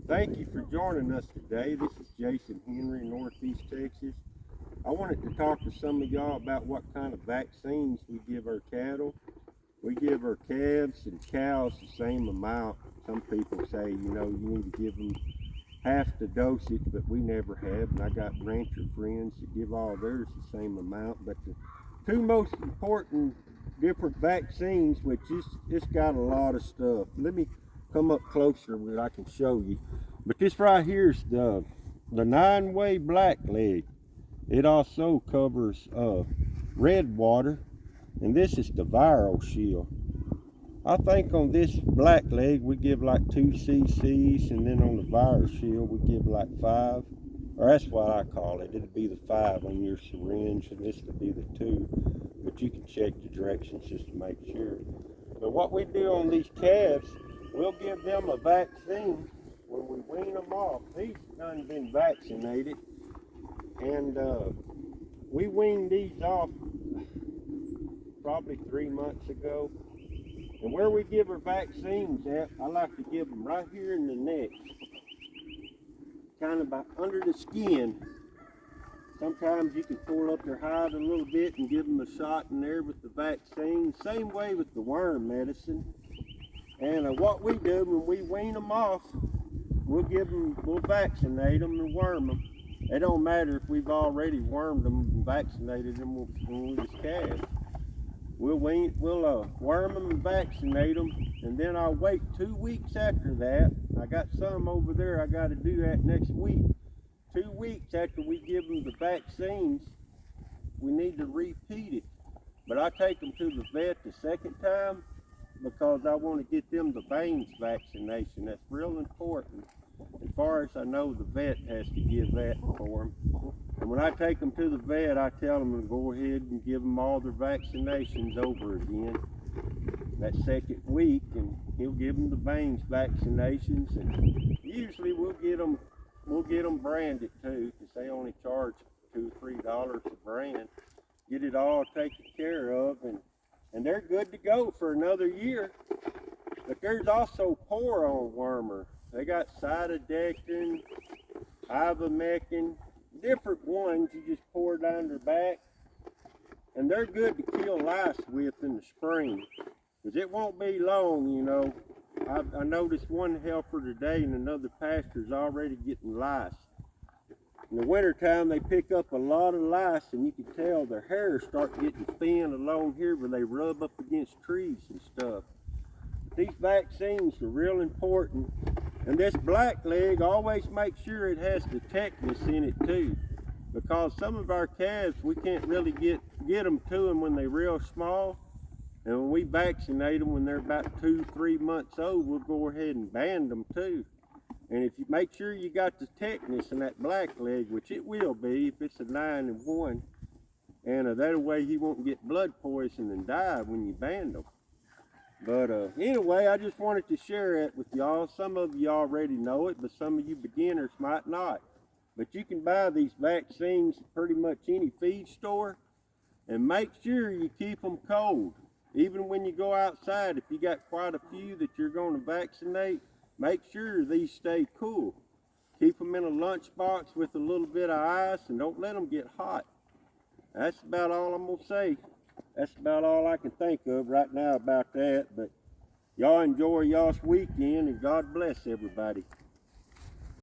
Thank you for joining us today. This is Jason Henry, Northeast Texas. I wanted to talk to some of y'all about what kind of vaccines we give our cattle. We give our calves and cows the same amount. Some people say, you need to give them half the dosage, but we never have. And I got rancher friends that give all theirs the same amount. But the two most important different vaccines, which it's got a lot of stuff. Let me come up closer where I can show you. But this right here is the 9-way blackleg. It also covers red water, and this is the viral shield. I think on this blackleg we give like 2 cc's, and then on the viral shield we give like 5, or that's what I call it. It'll be the 5 on your syringe, and this will be the 2. But you can check the directions just to make sure. But what we do on these calves, we'll give them a vaccine when we wean them off. These done been vaccinated, and we weaned these off probably 3 months ago. And where we give our vaccines at, I like to give them right here in the neck, kind of by under the skin. Sometimes you can pull up their hide a little bit and give them a shot in there with the vaccine. Same way with the worm medicine. And what we do when we wean them off, we'll vaccinate them and worm them. It don't matter if we've already wormed them and vaccinated them when we was calves. We'll worm them and vaccinate them, and then I'll wait 2 weeks after that. I got some over there. I got to do that next week. 2 weeks after we give them the vaccines, we need to repeat it. But I take them to the vet the second time because I want to get them the veins vaccination. That's real important. As far as I know, the vet has to give that for them. And when I take them to the vet, I tell them to go ahead and give them all their vaccinations over again that second week, and he'll give them the veins vaccinations. And usually we'll get them branded too, because they only charge $2 or $3 a brand. Get it all taken care of, and they're good to go for another year. But there's also pour-on wormer. They got cytodectin, ivermectin, different ones you just pour down their back. And they're good to kill lice with in the spring, because it won't be long, I noticed one helper today in another pasture's already getting lice. In the wintertime, they pick up a lot of lice, and you can tell their hair start getting thin along here where they rub up against trees and stuff. But these vaccines are real important. And this blackleg, always make sure it has the tetanus in it too, because some of our calves, we can't really get them to them when they're real small. And when we vaccinate them when they're about 2-3 months old, we'll go ahead and band them too. And if you make sure you got the tetanus in that blackleg, which it will be if it's a 9 and 1, and that way he won't get blood poison and die when you band them. But anyway, I just wanted to share it with y'all. Some of you already know it, but some of you beginners might not. But you can buy these vaccines at pretty much any feed store, and make sure you keep them cold. Even when you go outside, if you got quite a few that you're going to vaccinate, make sure these stay cool. Keep them in a lunchbox with a little bit of ice, and don't let them get hot. That's about all I'm going to say. That's about all I can think of right now about that. But y'all enjoy y'all's weekend, and God bless everybody.